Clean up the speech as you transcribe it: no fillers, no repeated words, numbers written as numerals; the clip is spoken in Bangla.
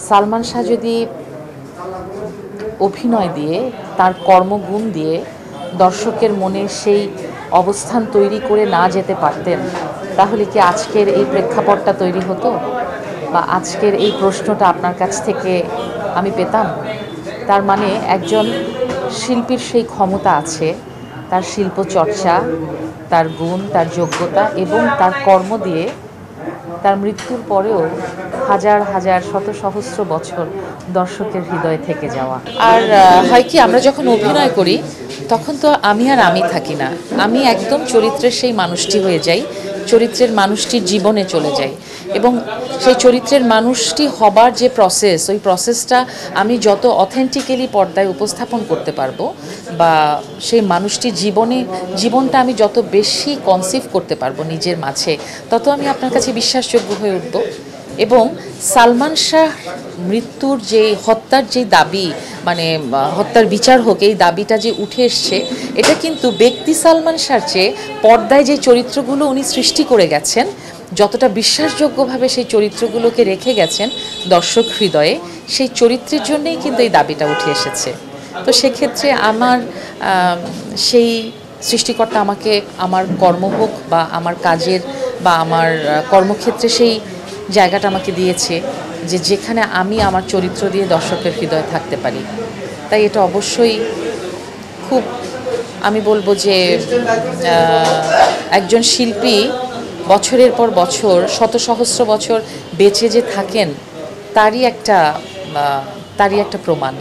সালমান শাহ যদি অভিনয় দিয়ে তার কর্মগুণ দিয়ে দর্শকের মনে সেই অবস্থান তৈরি করে না যেতে পারতেন, তাহলে কি আজকের এই প্রেক্ষাপটটা তৈরি হতো বা আজকের এই প্রশ্নটা আপনার কাছ থেকে আমি পেতাম? তার মানে একজন শিল্পীর সেই ক্ষমতা আছে, তার শিল্পচর্চা, তার গুণ, তার যোগ্যতা এবং তার কর্ম দিয়ে তার মৃত্যুর পরেও হাজার হাজার শত সহস্র বছর দর্শকের হৃদয়ে থেকে যাওয়া। আর হয় কি, আমরা যখন অভিনয় করি তখন তো আমি আর আমি থাকি না, আমি একদম চরিত্রের সেই মানুষটি হয়ে যাই, চরিত্রের মানুষটির জীবনে চলে যাই এবং সেই চরিত্রের মানুষটি হবার যে প্রসেস, ওই প্রসেসটা আমি যত অথেন্টিক্যালি পর্দায় উপস্থাপন করতে পারবো বা সেই মানুষটির জীবনটা আমি যত বেশি কনসিভ করতে পারবো নিজের মাঝে, তত আমি আপনার কাছে বিশ্বাসযোগ্য হয়ে উঠব। এবং সালমান শাহ মৃত্যুর যে হত্যার যে দাবি, মানে হত্যার বিচার হোক, এই দাবিটা যে উঠে এসছে, এটা কিন্তু ব্যক্তি সালমান শাহর চেয়ে পর্দায় যে চরিত্রগুলো উনি সৃষ্টি করে গেছেন, যতটা বিশ্বাসযোগ্যভাবে সেই চরিত্রগুলোকে রেখে গেছেন দর্শক হৃদয়ে, সেই চরিত্রের জন্যই কিন্তু এই দাবিটা উঠে এসেছে। তো সেক্ষেত্রে আমার সেই সৃষ্টিকর্তা আমাকে আমার কর্ম হোক বা আমার কাজের বা আমার কর্মক্ষেত্রে সেই জায়গাটা আমাকে দিয়েছে যে যেখানে আমি আমার চরিত্র দিয়ে দর্শকের হৃদয়ে থাকতে পারি। তাই এটা অবশ্যই খুব, আমি বলবো যে একজন শিল্পী বছরের পর বছর শত সহস্র বছর বেঁচে যে থাকেন, তারই একটা প্রমাণ।